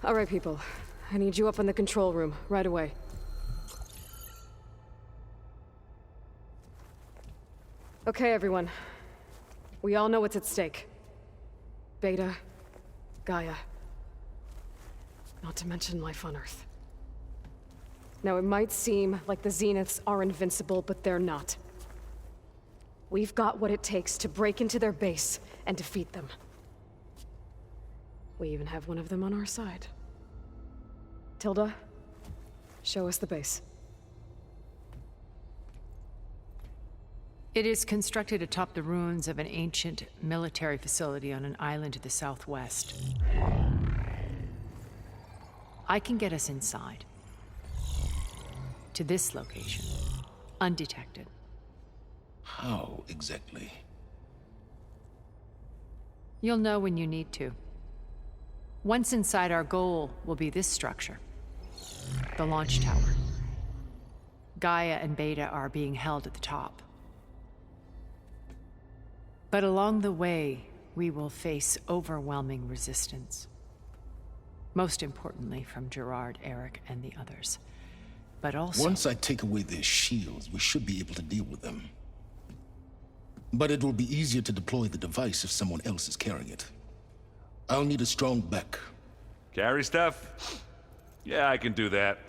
All right, people. I need you up in the control room, right away. Okay, everyone. We all know what's at stake. Beta, Gaia. Not to mention life on Earth. Now, it might seem like the Zeniths are invincible, but they're not. We've got what it takes to break into their base and defeat them. We even have one of them on our side. Tilda, show us the base. It is constructed atop the ruins of an ancient military facility on an island to the southwest. I can get us inside. To this location, undetected. How exactly? You'll know when you need to. Once inside, our goal will be this structure. The launch tower. Gaia and Beta are being held at the top. But along the way, we will face overwhelming resistance. Most importantly from Gerard, Eric, and the others. But also... Once I take away their shields, we should be able to deal with them. But it will be easier to deploy the device if someone else is carrying it. I'll need a strong back. Carry stuff? Yeah, I can do that.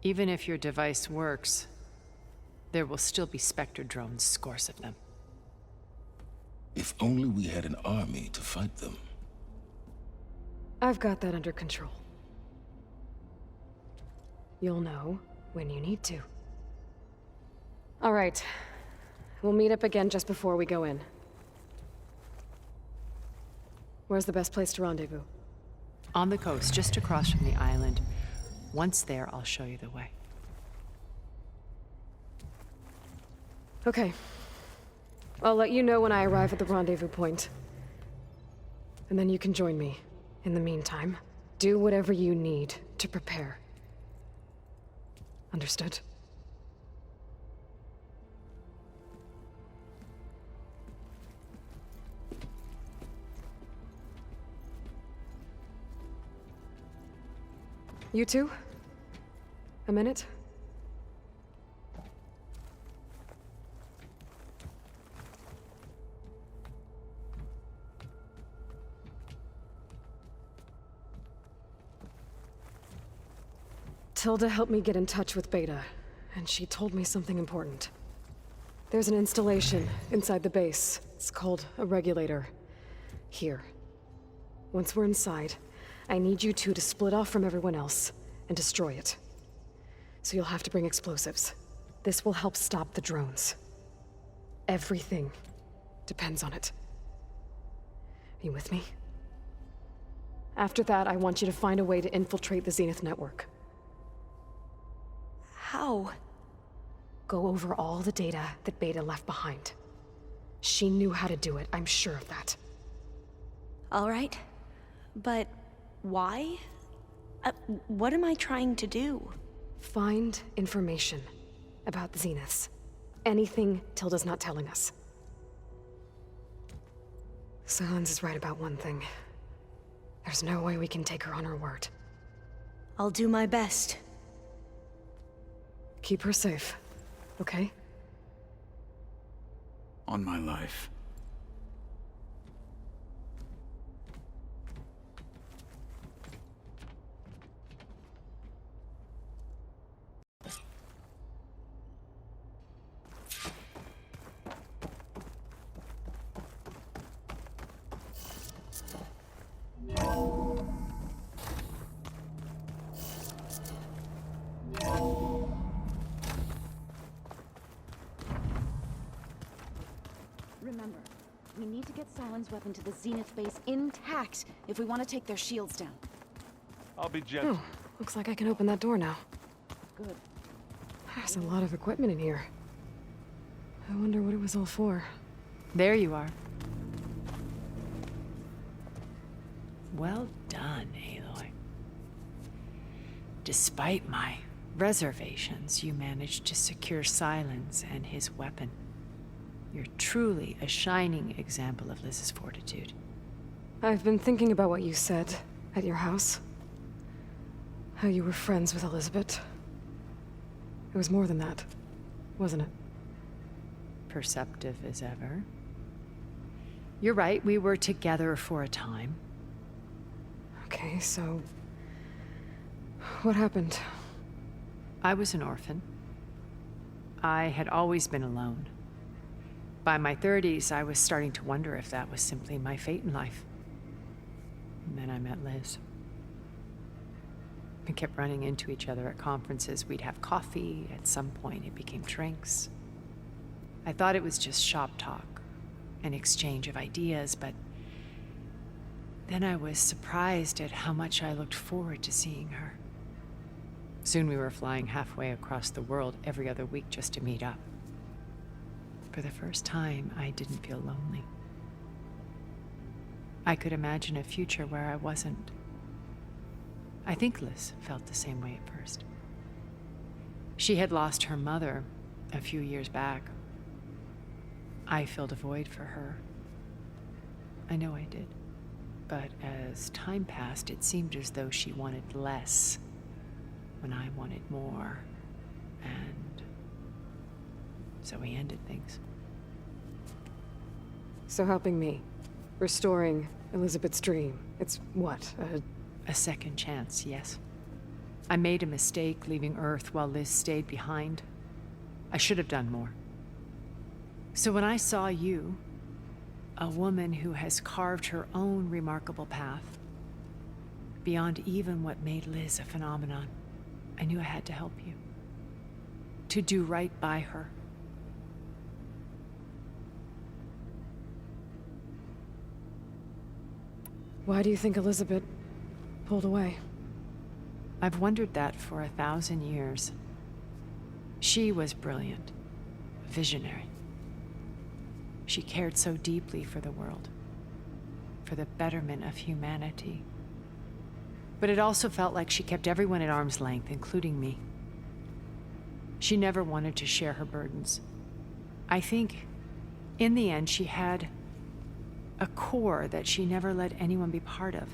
Even if your device works, there will still be Spectre drones, scores of them. If only we had an army to fight them. I've got that under control. You'll know when you need to. All right. We'll meet up again just before we go in. Where's the best place to rendezvous? On the coast, just across from the island. Once there, I'll show you the way. Okay. I'll let you know when I arrive at the rendezvous point. And then you can join me. In the meantime, do whatever you need to prepare. Understood? You two? A minute? Tilda helped me get in touch with Beta, and she told me something important. There's an installation inside the base. It's called a regulator. Here. Once we're inside, I need you two to split off from everyone else and destroy it. So you'll have to bring explosives. This will help stop the drones. Everything depends on it. Are you with me? After that, I want you to find a way to infiltrate the Zenith network. How? Go over all the data that Beta left behind. She knew how to do it, I'm sure of that. All right. But why? What am I trying to do? Find information about the Zeniths. Anything Tilda's not telling us. Sylens is right about one thing. There's no way we can take her on her word. I'll do my best. Keep her safe, okay? On my life. Remember, we need to get Sylens' weapon to the Zenith base intact if we want to take their shields down. I'll be gentle. Oh, looks like I can open that door now. Good. There's a lot of equipment in here. I wonder what it was all for. There you are. Well done, Aloy. Despite my reservations, you managed to secure Sylens and his weapon. You're truly a shining example of Liz's fortitude. I've been thinking about what you said. At your house? How you were friends with Elizabeth? It was more than that, wasn't it? Perceptive as ever. You're right, we were together for a time. Okay, so... what happened? I was an orphan. I had always been alone. By my 30s, I was starting to wonder if that was simply my fate in life. And then I met Liz. We kept running into each other at conferences. We'd have coffee. At some point, it became drinks. I thought it was just shop talk, an exchange of ideas, but then I was surprised at how much I looked forward to seeing her. Soon we were flying halfway across the world every other week just to meet up. For the first time, I didn't feel lonely. I could imagine a future where I wasn't. I think Liz felt the same way at first. She had lost her mother a few years back. I filled a void for her. I know I did. But as time passed, it seemed as though she wanted less when I wanted more. And so we ended things. So helping me. Restoring Elizabeth's dream. It's what, A second chance, yes. I made a mistake leaving Earth while Liz stayed behind. I should have done more. So when I saw you, a woman who has carved her own remarkable path, beyond even what made Liz a phenomenon, I knew I had to help you. To do right by her. Why do you think Elizabeth pulled away? I've wondered that for 1,000 years. She was brilliant, visionary. She cared so deeply for the world, for the betterment of humanity. But it also felt like she kept everyone at arm's length, including me. She never wanted to share her burdens. I think, in the end, she had a core that she never let anyone be part of.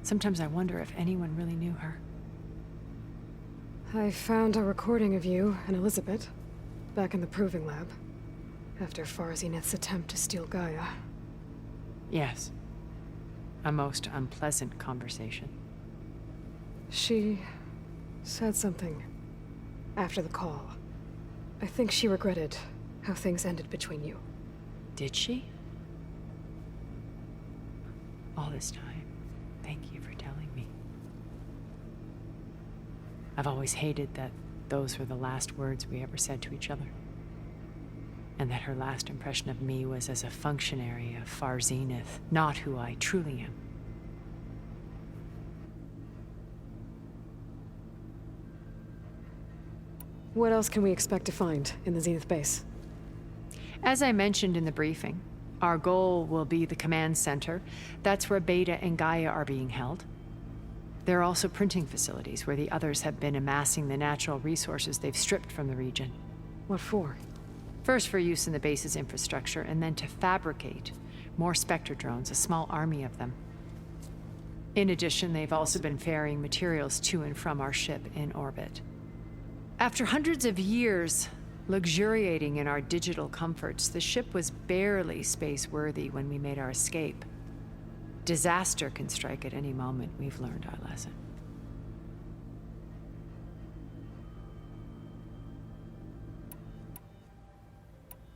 Sometimes I wonder if anyone really knew her. I found a recording of you and Elizabeth back in the proving lab after Far Zenith's attempt to steal Gaia. Yes. A most unpleasant conversation. She said something after the call. I think she regretted how things ended between you. Did she? All this time, thank you for telling me. I've always hated that those were the last words we ever said to each other. And that her last impression of me was as a functionary of Far Zenith, not who I truly am. What else can we expect to find in the Zenith base? As I mentioned in the briefing, our goal will be the command center. That's where Beta and Gaia are being held. There are also printing facilities where the others have been amassing the natural resources they've stripped from the region. What for? First for use in the base's infrastructure, and then to fabricate more Spectre drones, a small army of them. In addition, they've also been ferrying materials to and from our ship in orbit. After hundreds of years luxuriating in our digital comforts, the ship was barely space-worthy when we made our escape. Disaster can strike at any moment. We've learned our lesson.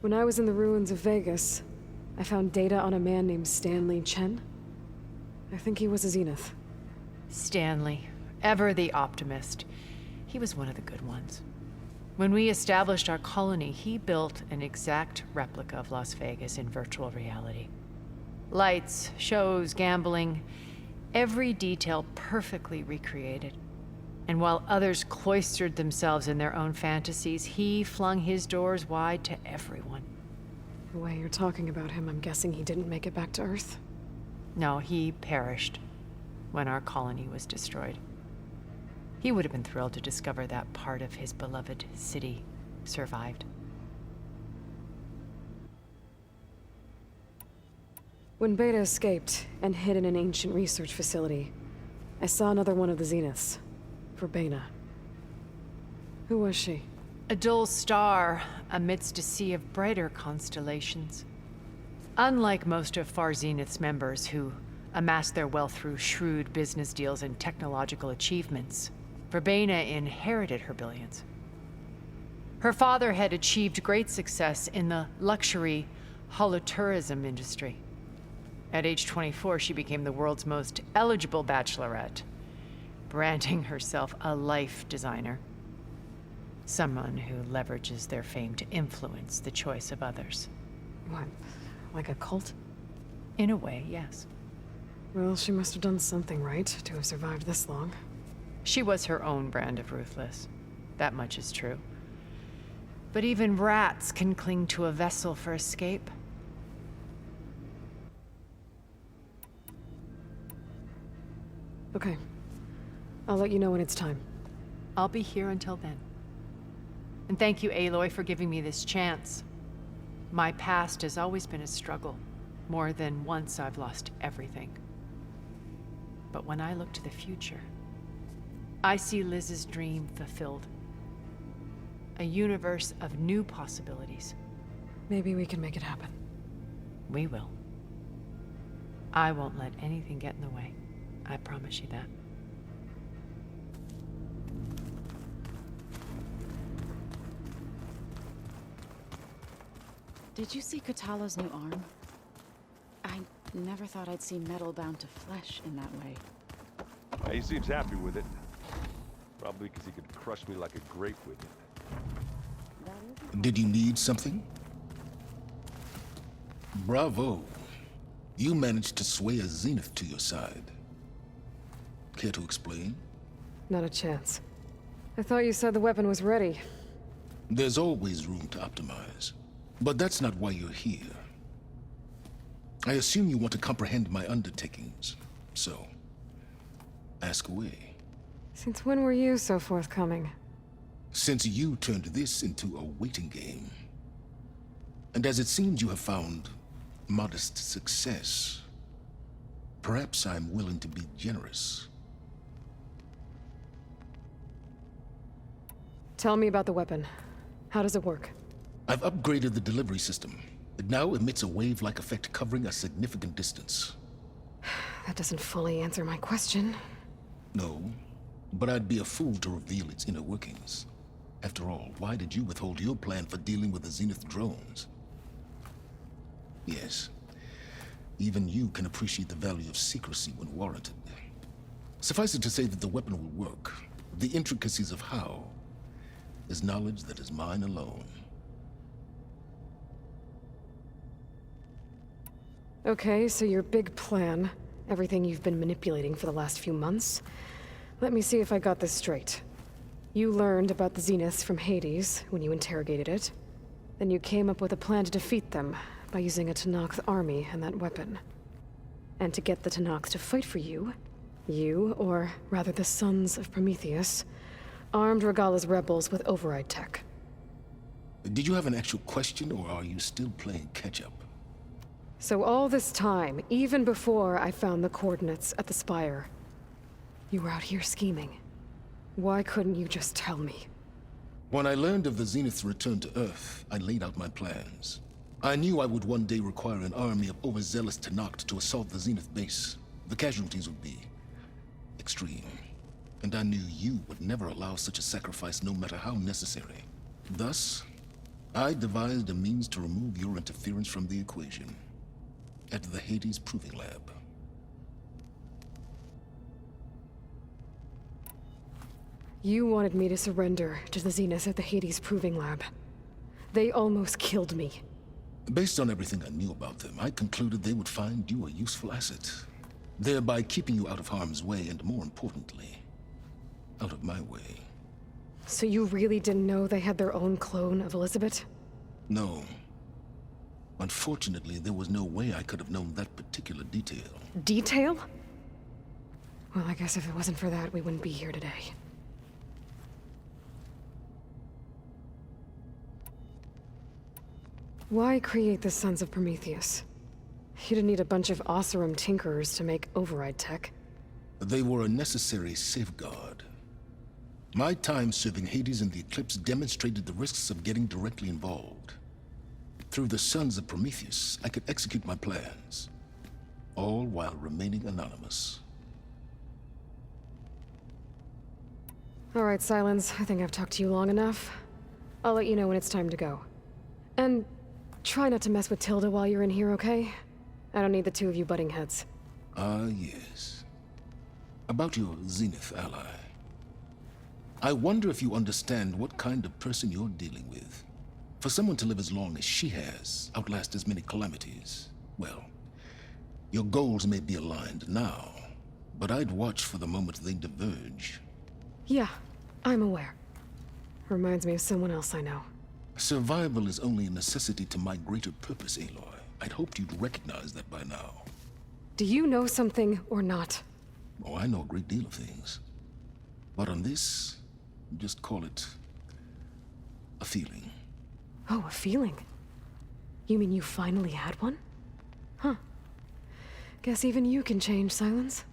When I was in the ruins of Vegas, I found data on a man named Stanley Chen. I think he was a Zenith. Stanley, ever the optimist. He was one of the good ones. When we established our colony, he built an exact replica of Las Vegas in virtual reality. Lights, shows, gambling, every detail perfectly recreated. And while others cloistered themselves in their own fantasies, he flung his doors wide to everyone. The way you're talking about him, I'm guessing he didn't make it back to Earth? No, he perished when our colony was destroyed. He would have been thrilled to discover that part of his beloved city survived. When Beta escaped and hid in an ancient research facility, I saw another one of the Zeniths. Verbena. Who was she? A dull star amidst a sea of brighter constellations. Unlike most of Far Zenith's members who amassed their wealth through shrewd business deals and technological achievements, Verbena inherited her billions. Her father had achieved great success in the luxury holotourism industry. At age 24, she became the world's most eligible bachelorette, branding herself a life designer. Someone who leverages their fame to influence the choice of others. What? Like a cult? In a way, yes. Well, she must have done something right to have survived this long. She was her own brand of ruthless. That much is true. But even rats can cling to a vessel for escape. Okay. I'll let you know when it's time. I'll be here until then. And thank you, Aloy, for giving me this chance. My past has always been a struggle. More than once I've lost everything. But when I look to the future, I see Liz's dream fulfilled. A universe of new possibilities. Maybe we can make it happen. We will. I won't let anything get in the way. I promise you that. Did you see Katala's new arm? I never thought I'd see metal bound to flesh in that way. He seems happy with it. Probably because he could crush me like a grape with it. Did you need something? Bravo. You managed to sway a Zenith to your side. Care to explain? Not a chance. I thought you said the weapon was ready. There's always room to optimize. But that's not why you're here. I assume you want to comprehend my undertakings. So, ask away. Since when were you so forthcoming? Since you turned this into a waiting game. And as it seems you have found modest success, perhaps I'm willing to be generous. Tell me about the weapon. How does it work? I've upgraded the delivery system. It now emits a wave-like effect covering a significant distance. That doesn't fully answer my question. No, but I'd be a fool to reveal its inner workings. After all, why did you withhold your plan for dealing with the Zenith drones? Yes, even you can appreciate the value of secrecy when warranted. Suffice it to say that the weapon will work. The intricacies of how is knowledge that is mine alone. Okay, so your big plan, everything you've been manipulating for the last few months. Let me see if I got this straight. You learned about the Zeniths from Hades when you interrogated it. Then you came up with a plan to defeat them by using a Tenakth army and that weapon. And to get the Tenakth to fight for you, or rather the Sons of Prometheus, armed Regalla's rebels with override tech. Did you have an actual question, or are you still playing catch-up? So all this time, even before I found the coordinates at the Spire, you were out here scheming. Why couldn't you just tell me? When I learned of the Zenith's return to Earth, I laid out my plans. I knew I would one day require an army of overzealous Tenakth to assault the Zenith base. The casualties would be extreme. And I knew you would never allow such a sacrifice, no matter how necessary. Thus, I devised a means to remove your interference from the equation. At the Hades Proving Lab. You wanted me to surrender to the Zeniths at the Hades Proving Lab. They almost killed me. Based on everything I knew about them, I concluded they would find you a useful asset, thereby keeping you out of harm's way and, more importantly, out of my way. So you really didn't know they had their own clone of Elizabeth? No. Unfortunately, there was no way I could have known that particular detail. Detail? Well, I guess if it wasn't for that, we wouldn't be here today. Why create the Sons of Prometheus? You didn't need a bunch of Oseram tinkerers to make override tech. They were a necessary safeguard. My time serving Hades and the Eclipse demonstrated the risks of getting directly involved. Through the Sons of Prometheus, I could execute my plans, all while remaining anonymous. All right, Silence. I think I've talked to you long enough. I'll let you know when it's time to go. And try not to mess with Tilda while you're in here, okay? I don't need the two of you butting heads. Ah, yes. About your Zenith ally. I wonder if you understand what kind of person you're dealing with. For someone to live as long as she has, outlast as many calamities, well, your goals may be aligned now, but I'd watch for the moment they diverge. Yeah, I'm aware. Reminds me of someone else I know. Survival is only a necessity to my greater purpose, Aloy. I'd hoped you'd recognize that by now. Do you know something or not? Oh, I know a great deal of things. But on this, just call it a feeling. Oh, a feeling? You mean you finally had one? Huh. Guess even you can change, Silence.